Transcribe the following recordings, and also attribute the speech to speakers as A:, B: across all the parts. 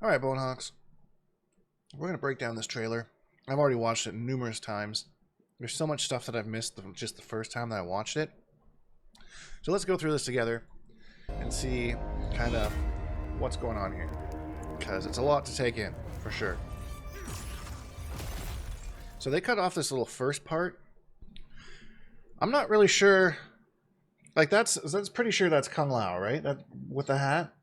A: Alright, Bonehawks. We're going to break down this trailer. I've already watched it numerous times. There's so much stuff that I've missed just the first time that I watched it. So let's go through this together and see kind of what's going on here. Because it's a lot to take in, for sure. So they cut off this little first part. I'm not really sure. Like, that's pretty sure that's Kung Lao, right? That with the hat.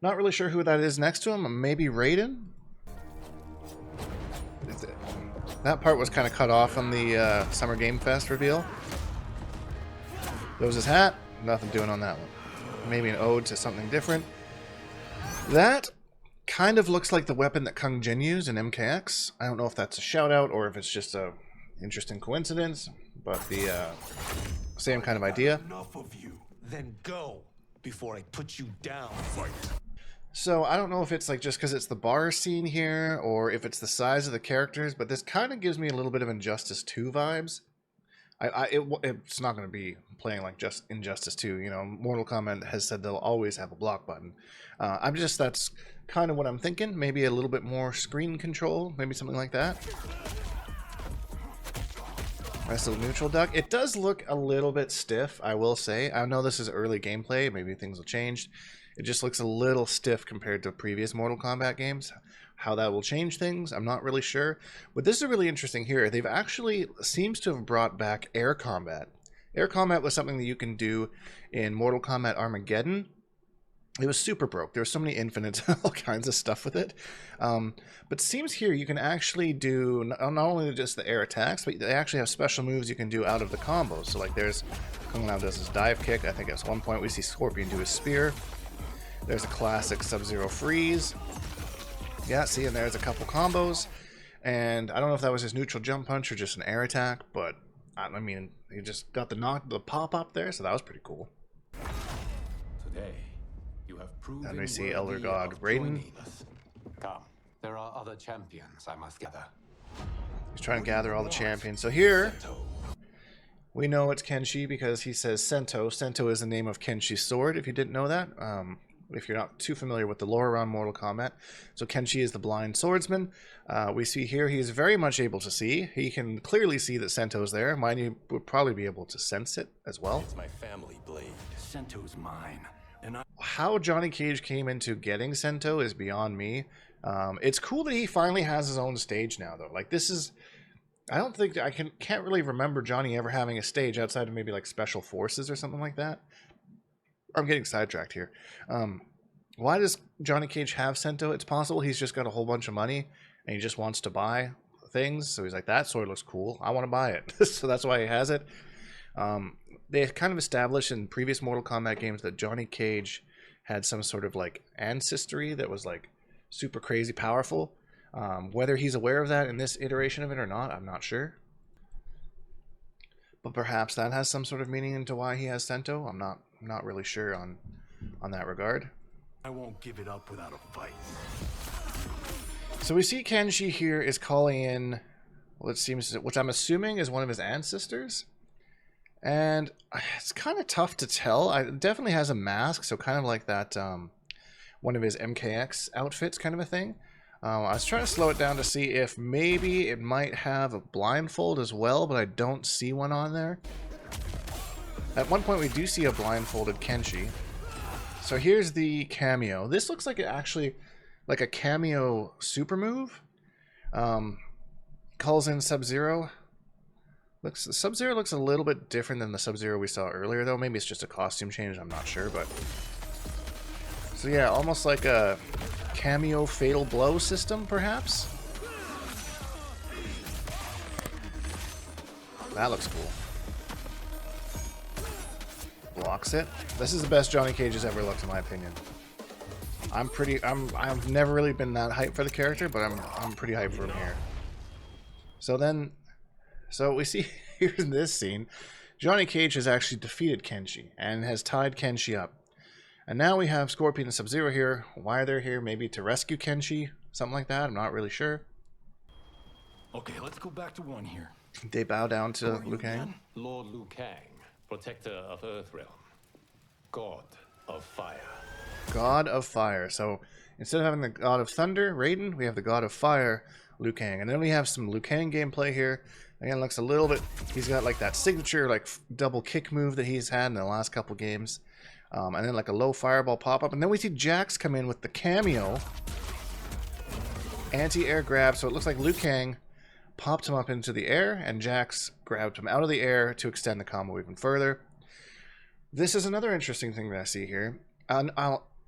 A: Not really sure who that is next to him. Maybe Raiden? That part was kind of cut off on the Summer Game Fest reveal. There was his hat. Nothing doing on that one. Maybe an ode to something different. That kind of looks like the weapon that Kung Jin used in MKX. I don't know if that's a shout out or if it's just a interesting coincidence, but the same kind of idea.
B: Enough of you. Then go before I put you down. Fight.
A: So I don't know if it's like just because it's the bar scene here or if it's the size of the characters, but this kind of gives me a little bit of Injustice 2 vibes. It's not going to be playing like just Injustice 2. You know, Mortal Kombat has said they'll always have a block button. That's kind of what I'm thinking. Maybe a little bit more screen control, maybe something like that. Nice little neutral duck. It does look a little bit stiff, I will say. I know this is early gameplay. Maybe things will change. It just looks a little stiff compared to previous Mortal Kombat games. How that will change things, I'm not really sure. But this is really interesting here. They've actually seems to have brought back air combat. Air combat was something that you can do in Mortal Kombat Armageddon. It was super broke. There were so many infinites, all kinds of stuff with it. But it seems here you can actually do not only just the air attacks, but they actually have special moves you can do out of the combos. So like there's Kung Lao does his dive kick. I think at one point we see Scorpion do his spear. There's a classic Sub-Zero freeze. Yeah, see, and there's a couple combos. And I don't know if that was his neutral jump punch or just an air attack, but I mean, he just got the pop up there, so that was pretty cool.
B: Today, you have proven
A: and we see Elder God Raiden.
B: Come, there are other champions I must gather.
A: He's trying to gather all the champions. So here, we know it's Kenshi because he says Sento. Sento is the name of Kenshi's sword, if you didn't know that. If you're not too familiar with the lore around Mortal Kombat. So Kenshi is the blind swordsman. We see here he is very much able to see. He can clearly see that Sento's there. Mind you, would probably be able to sense it as well.
B: It's my family blade. Sento's mine. And
A: how Johnny Cage came into getting Sento is beyond me. It's cool that he finally has his own stage now, though. Like, this is... I don't think... can't really remember Johnny ever having a stage outside of maybe, like, Special Forces or something like that. I'm getting sidetracked here. Why does Johnny Cage have Sento? It's possible he's just got a whole bunch of money and he just wants to buy things. So he's like, that sword looks cool. I want to buy it. So that's why he has it. They kind of established in previous Mortal Kombat games that Johnny Cage had some sort of like ancestry that was like super crazy powerful. Whether he's aware of that in this iteration of it or not, I'm not sure. But perhaps that has some sort of meaning into why he has Sento. I'm not really sure on that regard.
B: I won't give it up without a fight.
A: So we see Kenshi here is calling in which I'm assuming is one of his ancestors. And it's kind of tough to tell. It definitely has a mask, so kind of like that one of his MKX outfits kind of a thing. I was trying to slow it down to see if maybe it might have a blindfold as well, but I don't see one on there. At one point we do see a blindfolded Kenshi. So here's the cameo. This looks like it actually like a cameo super move. Calls in Sub-Zero. Sub-Zero looks a little bit different than the Sub-Zero we saw earlier though. Maybe it's just a costume change, I'm not sure, but so yeah, almost like a cameo fatal blow system perhaps. That looks cool. Blocks it. This is the best Johnny Cage has ever looked in my opinion. I've never really been that hyped for the character, but I'm pretty hyped for him here. So we see here in this scene, Johnny Cage has actually defeated Kenshi and has tied Kenshi up. And now we have Scorpion and Sub-Zero here. Why they're here? Maybe to rescue Kenshi? Something like that? I'm not really sure.
B: Okay, let's go back to one here.
A: They bow down to Liu Kang.
C: Lord Liu Kang, protector of Earthrealm, god of fire.
A: God of Fire. So Instead of having the God of Thunder, Raiden, we have the God of Fire, Liu Kang. And then we have some Liu Kang gameplay here. Again, looks a little bit... He's got like that signature like double kick move that he's had in the last couple games. And then like a low fireball pop-up. And then we see Jax come in with the cameo. Anti-air grab. So it looks like Liu Kang popped him up into the air. And Jax grabbed him out of the air to extend the combo even further. This is another interesting thing that I see here. And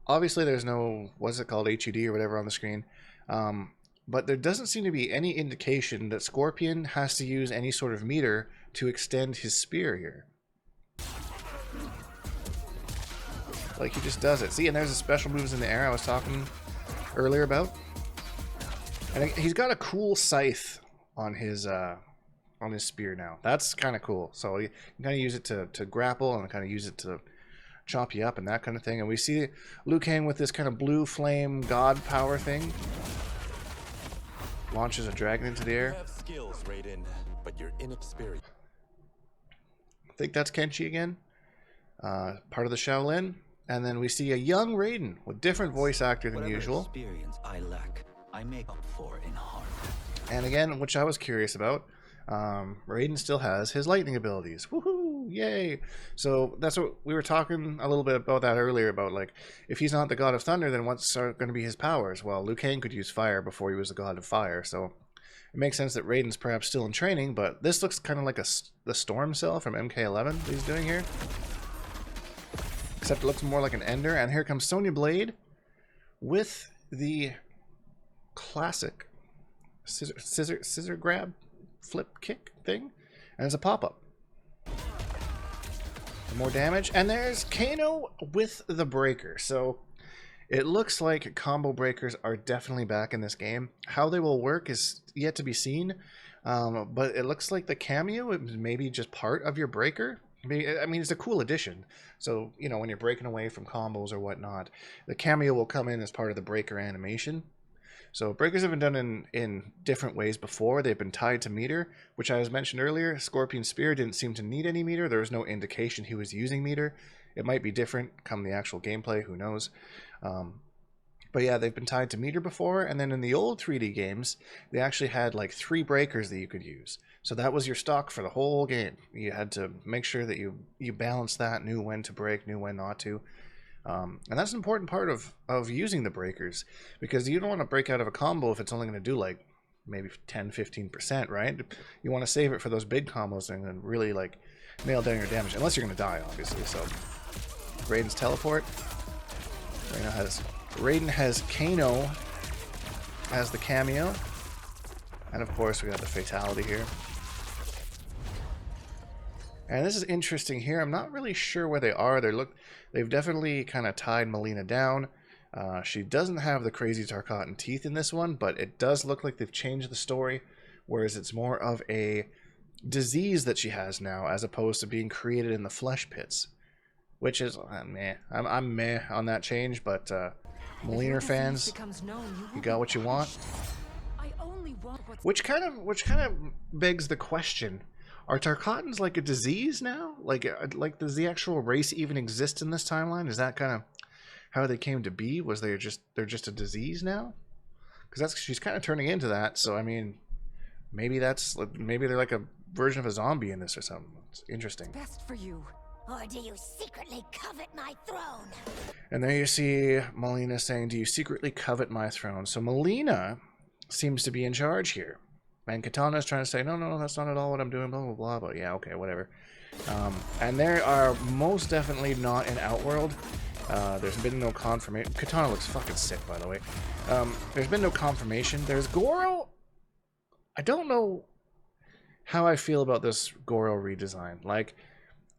A: obviously there's no... What's it called? HUD or whatever on the screen. But there doesn't seem to be any indication that Scorpion has to use any sort of meter to extend his spear here. Like, he just does it. See, and there's the special moves in the air I was talking earlier about. And he's got a cool scythe on his spear now. That's kind of cool. So you can kind of use it to grapple and kind of use it to chop you up and that kind of thing. And we see Liu Kang with this kind of blue flame god power thing. Launches a dragon into the air.
B: You have skills, Raiden, but you're inexperienced.
A: I think that's Kenshi again. Part of the Shaolin. And then we see a young Raiden with different voice actor than usual.
D: Experience I lack, I make up for in heart.
A: And again, which I was curious about, Raiden still has his lightning abilities. Woohoo! Yay! So that's what we were talking a little bit about that earlier, about like, if he's not the God of Thunder, then what's going to be his powers? Well, Liu Kang could use fire before he was the God of Fire, so it makes sense that Raiden's perhaps still in training, but this looks kind of like the Storm Cell from MK11 that he's doing here. Except it looks more like an Ender, and here comes Sonya Blade with the classic scissor grab flip kick thing, and it's a pop-up. More damage, and there's Kano with the breaker. So it looks like combo breakers are definitely back in this game. How they will work is yet to be seen, but it looks like the cameo is maybe just part of your breaker. I mean, it's a cool addition. So, you know, when you're breaking away from combos or whatnot, the cameo will come in as part of the breaker animation. So breakers have been done in different ways before. They've been tied to meter, which I was mentioned earlier. Scorpion Spear didn't seem to need any meter. There was no indication he was using meter. It might be different come the actual gameplay, who knows. But yeah, they've been tied to meter before, and then in the old 3D games, they actually had like 3 breakers that you could use. So that was your stock for the whole game. You had to make sure that you balanced that, knew when to break, knew when not to. And that's an important part of using the breakers, because you don't want to break out of a combo if it's only going to do like maybe 10-15%, right? You want to save it for those big combos and then really like nail down your damage, unless you're going to die, obviously. So Raiden's teleport. Raiden has Kano as the cameo, and of course we got the fatality here. And this is interesting here. I'm not really sure where they are. They've definitely kind of tied Melina down. She doesn't have the crazy Tarkatan teeth in this one, but it does look like they've changed the story, whereas it's more of a disease that she has now, as opposed to being created in the flesh pits, which is meh. I'm meh on that change, but Melina fans, you got what you want. Which kind of begs the question: are Tarkatans like a disease now? Like does the actual race even exist in this timeline? Is that kind of how they came to be? Was they're just a disease now? Because she's kind of turning into that. So I mean, maybe they're like a version of a zombie in this or something. It's interesting.
E: Best for you. Or do you secretly covet my throne?
A: And there you see Melina saying, "Do you secretly covet my throne?" So Melina seems to be in charge here. And Katana's trying to say, no, that's not at all what I'm doing, blah, blah, blah. But yeah, okay, whatever. And they are most definitely not in Outworld. There's been no confirmation. Katana looks fucking sick, by the way. There's been no confirmation. There's Goro. I don't know how I feel about this Goro redesign. Like,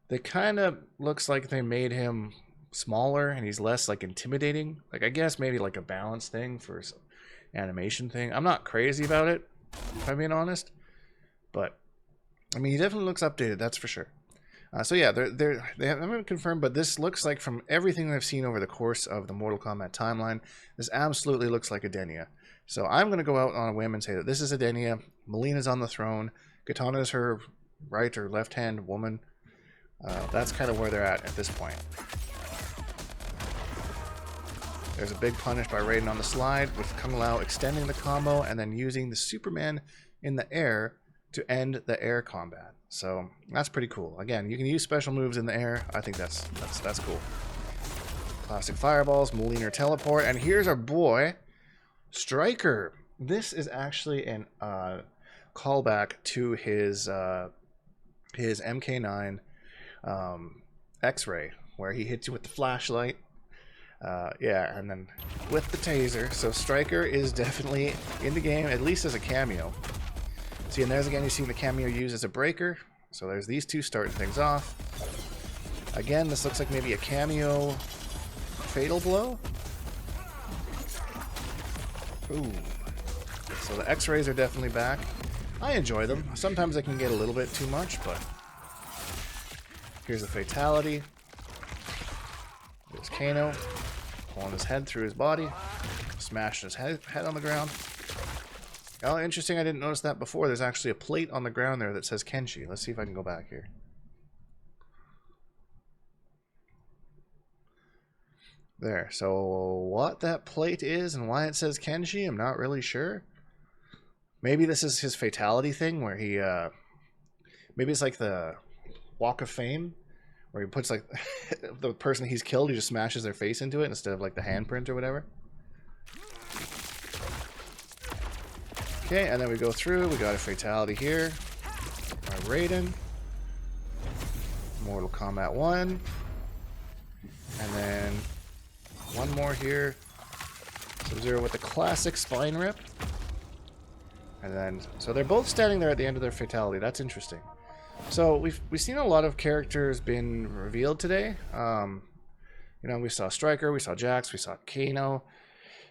A: they kind of looks like they made him smaller and he's less, like, intimidating. Like, I guess maybe, like, a balance thing for some animation thing. I'm not crazy about it, if I'm being honest. But, I mean, he definitely looks updated, that's for sure. So yeah, they haven't confirmed, but this looks like, from everything I've seen over the course of the Mortal Kombat timeline, this absolutely looks like Edenia. So I'm going to go out on a whim and say that this is Edenia. Melina's on the throne. Katana is her right or left-hand woman. That's kind of where they're at this point. There's a big punish by Raiden on the slide, with Kung Lao extending the combo and then using the Superman in the air to end the air combat. So that's pretty cool. Again, you can use special moves in the air. I think that's cool. Classic fireballs, Moliner teleport, and here's our boy Stryker. This is actually an callback to his MK9 X-ray, where he hits you with the flashlight. Yeah, and then with the taser. So Stryker is definitely in the game, at least as a cameo. See, and there's again, you see the cameo used as a breaker. So there's these two starting things off. Again, this looks like maybe a cameo fatal blow. Ooh. So the X-rays are definitely back. I enjoy them. Sometimes they can get a little bit too much, but here's the fatality. There's Kano pulling his head through his body, smashing his head on the ground. Oh, interesting, I didn't notice that before. There's actually a plate on the ground there that says Kenshi. Let's see if I can go back here. There, so what that plate is and why it says Kenshi, I'm not really sure. Maybe this is his fatality thing where he, maybe it's like the Walk of Fame, where he puts like the person he's killed, he just smashes their face into it instead of like the handprint or whatever. Okay, and then we go through, we got a fatality here. By Raiden. Mortal Kombat 1. And then one more here. Sub-Zero with the classic spine rip. And then, so they're both standing there at the end of their fatality. That's interesting. So we've seen a lot of characters been revealed today. You know, we saw Stryker, we saw Jax, we saw Kano.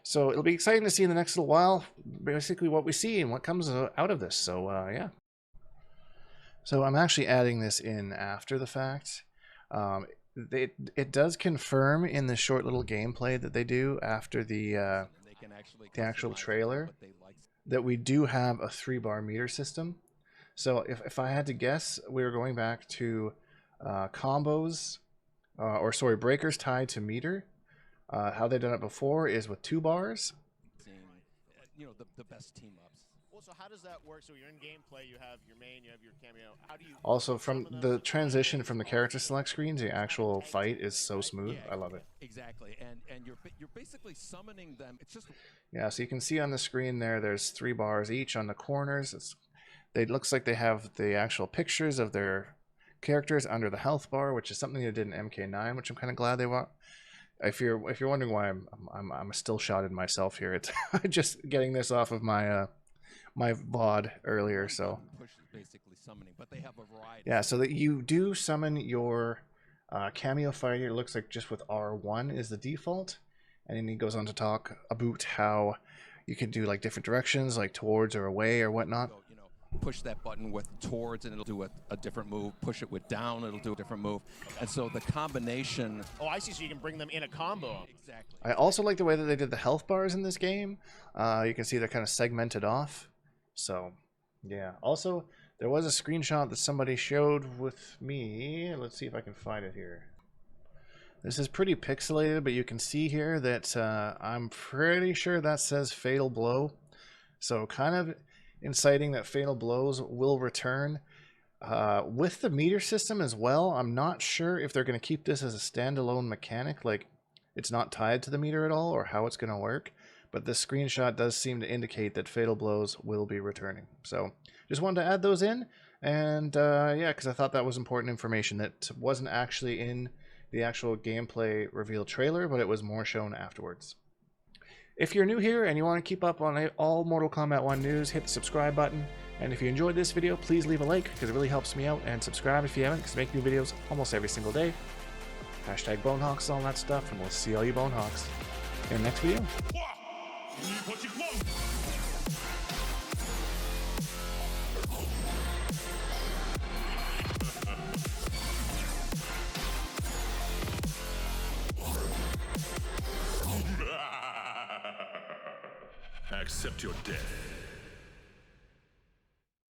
A: So it'll be exciting to see in the next little while, basically what we see and what comes out of this. So yeah. So I'm actually adding this in after the fact. It does confirm in the short little gameplay that they do after the actual trailer that we do have a 3-bar meter system. So if I had to guess, we were going back to combos, or sorry, breakers tied to meter. How they've done it before is with 2 bars.
F: You know, the best team ups.
G: Also, how does that work? So you're in gameplay, you have your main, you have your cameo. How do you
A: Also, from the transition from the character select screen to the actual fight is so smooth. I love it.
F: Exactly, and you're basically summoning them. It's just
A: yeah. So you can see on the screen there. There's 3 bars each on the corners. It looks like they have the actual pictures of their characters under the health bar, which is something they did in MK9, which I'm kind of glad they want. If you're wondering why I'm still shotted myself here, it's just getting this off of my my VOD earlier. So
F: basically summoning, but they have a variety.
A: Yeah, so that you do summon your cameo fighter. It looks like just with R1 is the default, and then he goes on to talk about how you can do like different directions, like towards or away or whatnot.
F: So, you know, push that button with towards and it'll do a different move. Push it with down, it'll do a different move. And so the combination.
G: Oh, I see. So you can bring them in a combo.
F: Exactly.
A: I also like the way that they did the health bars in this game. You can see they're kind of segmented off. So, yeah. Also, there was a screenshot that somebody showed with me. Let's see if I can find it here. This is pretty pixelated, but you can see here that I'm pretty sure that says Fatal Blow. So kind of inciting that Fatal Blows will return. With the meter system as well, I'm not sure if they're going to keep this as a standalone mechanic, like it's not tied to the meter at all, or how it's going to work. But this screenshot does seem to indicate that Fatal Blows will be returning. So just wanted to add those in. And yeah, because I thought that was important information that wasn't actually in the actual gameplay reveal trailer, but it was more shown afterwards. If you're new here and you want to keep up on all Mortal Kombat 1 news, hit the subscribe button. And if you enjoyed this video, please leave a like, because it really helps me out. And subscribe if you haven't, because I make new videos almost every single day. Hashtag Bonehawks, all that stuff, and we'll see all you Bonehawks in the next video.
H: Accept your death.